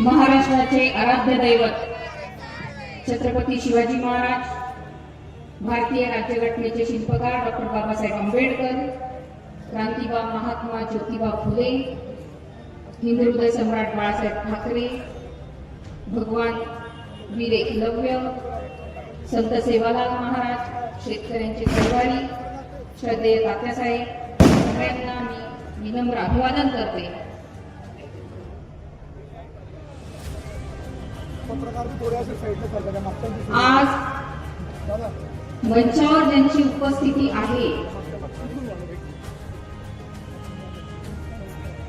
महाराष्ट्राचे आराध्य दैवत छत्रपती शिवाजी महाराज, भारतीय राज्यघटनेचे शिल्पकार डॉक्टर बाबासाहेब आंबेडकर, क्रांतिबा महात्मा ज्योतिबा फुले, हिंदू हृदय सम्राट बाळासाहेब ठाकरे, भगवान वीर एकलव्य, संत सेवालाल महाराज, शेतकऱ्यांचे चळवळी, श्रद्धेय तात्यासाहेब, सगळ्यांना मी विनम्र अभिवादन करते. आज मंचावर ज्यांची उपस्थिती आहे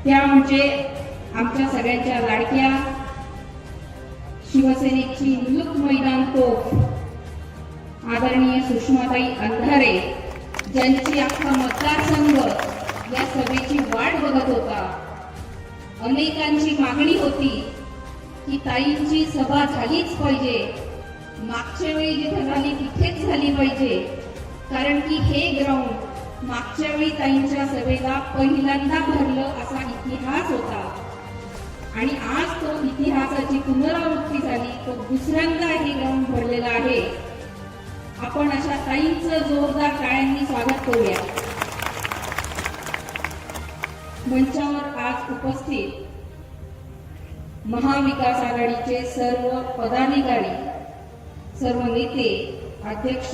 त्या म्हणजे आमच्या सगळ्यांच्या लाडक्या शिवसेनेची नियुक्त मैदान तोफ आदरणीय सुषमाताई अंधारे, ज्यांची अख्खा मतदारसंघ या सभेची वाट बघत होता. अनेकांची मागणी होती की ताईंची सभा झालीच पाहिजे, मागच्या वेळी जिथे झाली तिथेच झाली पाहिजे, कारण की हे ग्राउंड मागच्या वेळी ताईंच्या सभेला पहिल्यांदा भरलं असा इतिहास होता आणि आज तो इतिहासाची पुनरावृत्ती झाली. तो दुसऱ्यांदा हे ग्राउंड भरलेला आहे. आपण अशा ताईंचं जोरदार टाळ्यांनी स्वागत करूया. मंचावर आज उपस्थित महाविकास आघाडीचे सर्व पदाधिकारी, सर्व नेते, अध्यक्ष,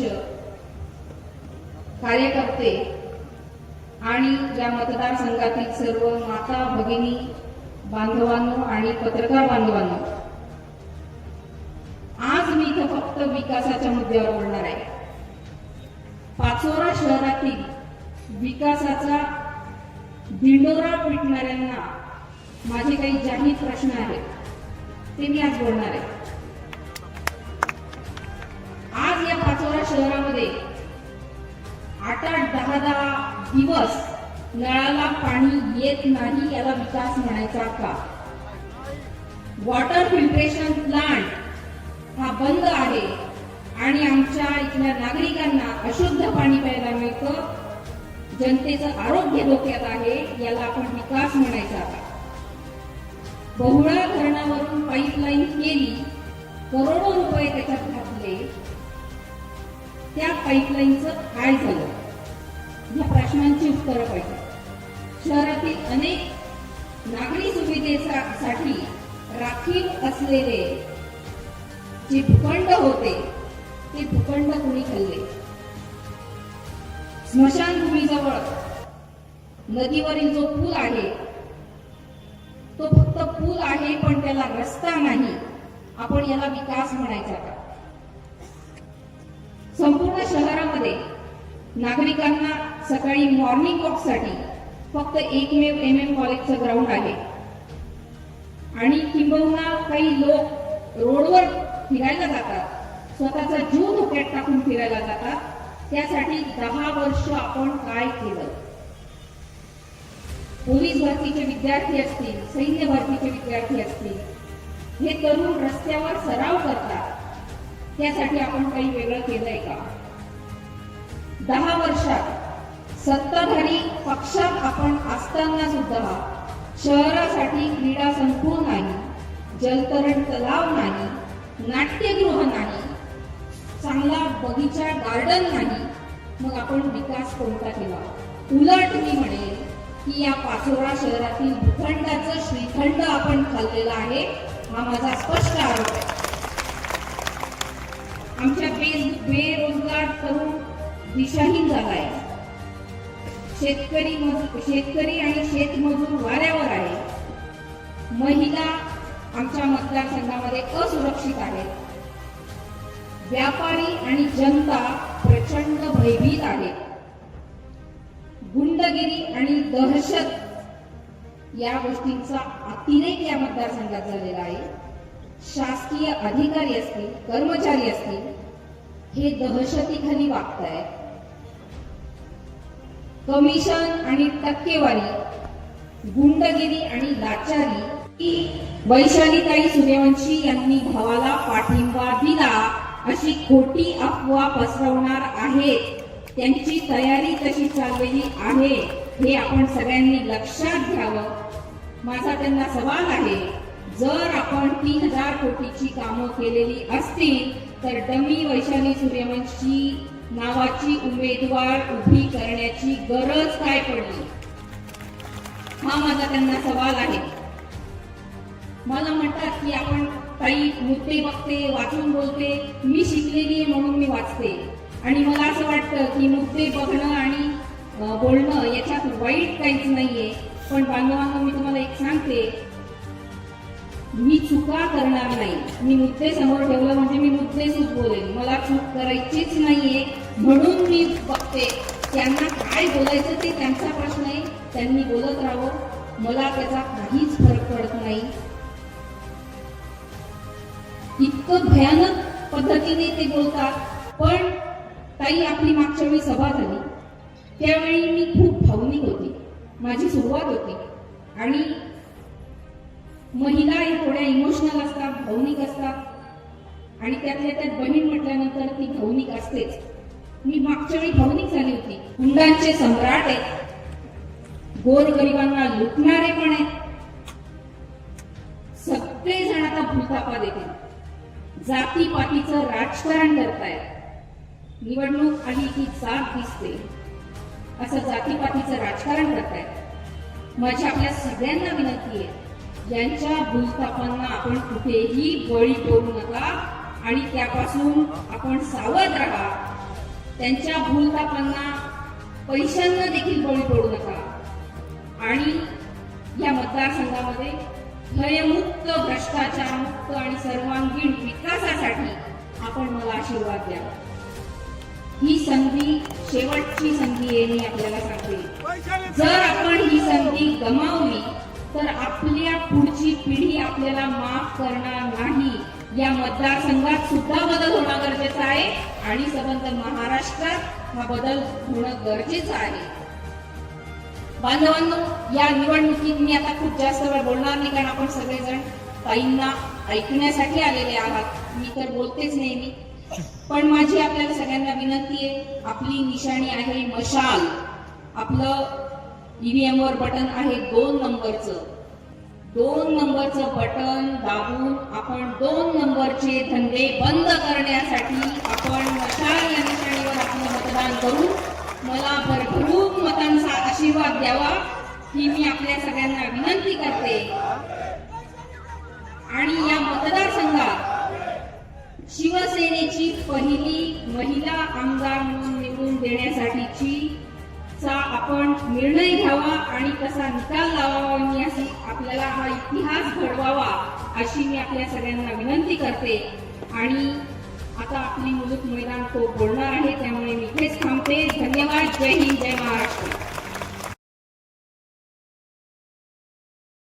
कार्यकर्ते आणि या मतदारसंघातील सर्व माता भगिनी बांधवांनो आणि पत्रकार बांधवांनो, आज मी इथं फक्त विकासाच्या मुद्द्यावर बोलणार आहे. पाचोरा शहरातील विकासाचा ढिंडोरा पिटणाऱ्यांना माझे काही जाहीर प्रश्न आहेत, ते मी आज बोलणार आहे. आज या पाचोरा शहरामध्ये 8-10 दिवस नळाला पाणी येत नाही, याला विकास म्हणायचा का? वॉटर फिल्ट्रेशन प्लांट हा बंद आहे आणि आमच्या इथल्या नागरिकांना अशुद्ध पाणी प्यायला मिळतं, जनतेचं आरोग्य धोक्यात आहे, याला आपण विकास म्हणायचा का? बहुळा धरणावरून पाईपलाईन केली, करोडो रुपये त्याच्यात घातले, त्या पाईपलाईनचं काय झालं? या प्रश्नांची उत्तरं पाहिजे. शहरातील अनेक नागरी सुविधेसाठी राखीव असलेले जे भूखंड होते ते भूखंड कुणी खाल्ले? स्मशानभूमीजवळ नदीवरील जो पूल आहे तो फक्त पूल आहे, पण त्याला रस्ता नाही. आपण याला विकास म्हणायचा का? संपूर्ण शहरामध्ये नागरिकांना सकाळी मॉर्निंग वॉक साठी फक्त एकमेव MM कॉलेजचं ग्राउंड आहे आणि किंबहुना काही लोक रोडवर फिरायला जातात, स्वतःचा जीव धोक्यात टाकून फिरायला जातात. त्यासाठी 10 वर्ष आपण काय केलं? पोलीस भरतीचे विद्यार्थी असतील, सैन्य भरतीचे विद्यार्थी असतील, हे तरुण रस्त्यावर सराव करतात, त्यासाठी आपण काही वेगळं केलंय का? 10 वर्षात सत्ताधारी पक्षात आपण असताना सुद्धा शहरासाठी क्रीडा संकुल नाही, जलतरण तलाव नाही, नाट्यगृह नाही, चांगला बगीचा गार्डन नाही. मग आपण विकास कोणता केला? उलट मी म्हणेल की या पाचोरा शहरातील भूखंडाचं श्रीखंड आपण खाल्लेला आहे, हा माझा स्पष्ट आरोप आहे. आमच्या बेरोजगार तरुण दिशाहीन झालाय. शेतकरी आणि शेतमजूर वाऱ्यावर आहे. महिला आमच्या मतदारसंघामध्ये असुरक्षित आहेत. व्यापारी आणि जनता प्रचंड भयभीत आहेत. गुंडगिरी आणि दहशत या गोष्टींचा अतिरेक या मतदारसंघात झालेला आहे. शासकीय अधिकारी असतील, कर्मचारी असतील, हे दहशतीखाली वागतायत. कमिशन आणि टक्केवारी, गुंडगिरी आणि लाचारी, वैशालीताई सूर्यवंशी यांनी भावाला पाठिंबा दिला अशी खोटी अफवा पसरवणार आहेत. त्यांची तयारी कशी चाललेली आहे हे आपण सगळ्यांनी लक्षात घ्यावं. माझा त्यांना सवाल आहे, जर आपण 3000 कोटीची कामं केलेली असतील तर डमी वैशाली सूर्यवंशी नावाची उमेदवार उभी करण्याची गरज काय पडली? हा माझा त्यांना सवाल आहे. मला म्हणतात की आपण काही मुद्दे बघते, वाचून बोलते. मी शिकलेली आहे म्हणून मी वाचते आणि मला असं वाटतं की मुद्दे बघणं आणि बोलणं याच्यात वाईट काहीच नाहीये. पण बांधवांनो, मी तुम्हाला एक सांगते, मी चुका करणार नाही. मी मुद्दे समोर ठेवलं म्हणजे मी मुद्देच बोलेन. मला चूक करायचीच नाहीये म्हणून मी बघते. त्यांना काय बोलायचं ते त्यांचा प्रश्न आहे, त्यांनी बोलत राहावं. मला त्याचा काहीच फरक पडत नाही. इतकं भयानक पद्धतीने ते बोलतात. पण ताई, आपली मागच्या वेळी सभा झाली त्यावेळी मी खूप भावनिक होती. माझी सुरुवात होती आणि महिला या थोड्या इमोशनल असतात, भावनिक असतात आणि त्यातल्या त्यात बहीण म्हटल्यानंतर ती भावनिक असतेच. मी मागच्या वेळी भावनिक झाली होती. हुंडांचे सम्राट आहेत, गोरगरिबांना लुटणारे पण आहेत. सगळेजण आता भूलथापा देतील, जातीपातीचं राजकारण करतायत. निवडणूक आली की जात दिसते, असं जातीपातीचं राजकारण करतायत. माझी आपल्या सगळ्यांना विनंती आहे, यांच्या भूलथापांना आपण कुठेही बळी पडू नका आणि त्यापासून आपण सावध राहा. त्यांच्या भूलथापांना पैशांना देखील बळी पडू नका आणि या मतदारसंघामध्ये भयमुक्त, भ्रष्टाचारमुक्त आणि सर्वांगीण विकासासाठी आपण मला आशीर्वाद द्या. ही संधी शेवटची संधी आहे, मी आपल्याला सांगते. जर आपण ही संधी गमावली तर आपल्या पुढची पिढी आपल्याला माफ करणार नाही. या मतदारसंघात सुद्धा बदल होणं गरजेचं आहे आणि संबंध महाराष्ट्रात हा बदल होणं गरजेचं आहे. बांधवांनो, या निवडणुकीत मी आता खूप जास्त वेळ बोलणार नाही, कारण आपण सगळेजण ताईंना ऐकण्यासाठी आलेले आहात. मी तर बोलतेच नेहमी, पण माझी आपल्याला सगळ्यांना विनंती आहे, आपली निशाणी आहे मशाल. आपलं ईव्हीएम वर बटन आहे 2 नंबरचं. 2 नंबरचं बटन दाबून आपण 2 नंबरचे धंदे बंद करण्यासाठी आपण मशाल या निशाणीवर आपलं मतदान करून मला भरभरून मतांचा आशीर्वाद द्यावा ही मी आपल्या सगळ्यांना विनंती करते. आणि या मतदारसंघात शिवसेनेची पहिली महिला आमदार म्हणून निवडून देण्यासाठीची आपण निर्णय घ्यावा आणि कसा निकाल लावावा, मी अशी आपल्याला हा इतिहास घडवावा अशी मी आपल्या सगळ्यांना विनंती करते. आणि आता आपली मुलूक मैदान तो बोलणार आहे, त्यामुळे मी इथेच थांबते. धन्यवाद. जय हिंद, जय महाराष्ट्र.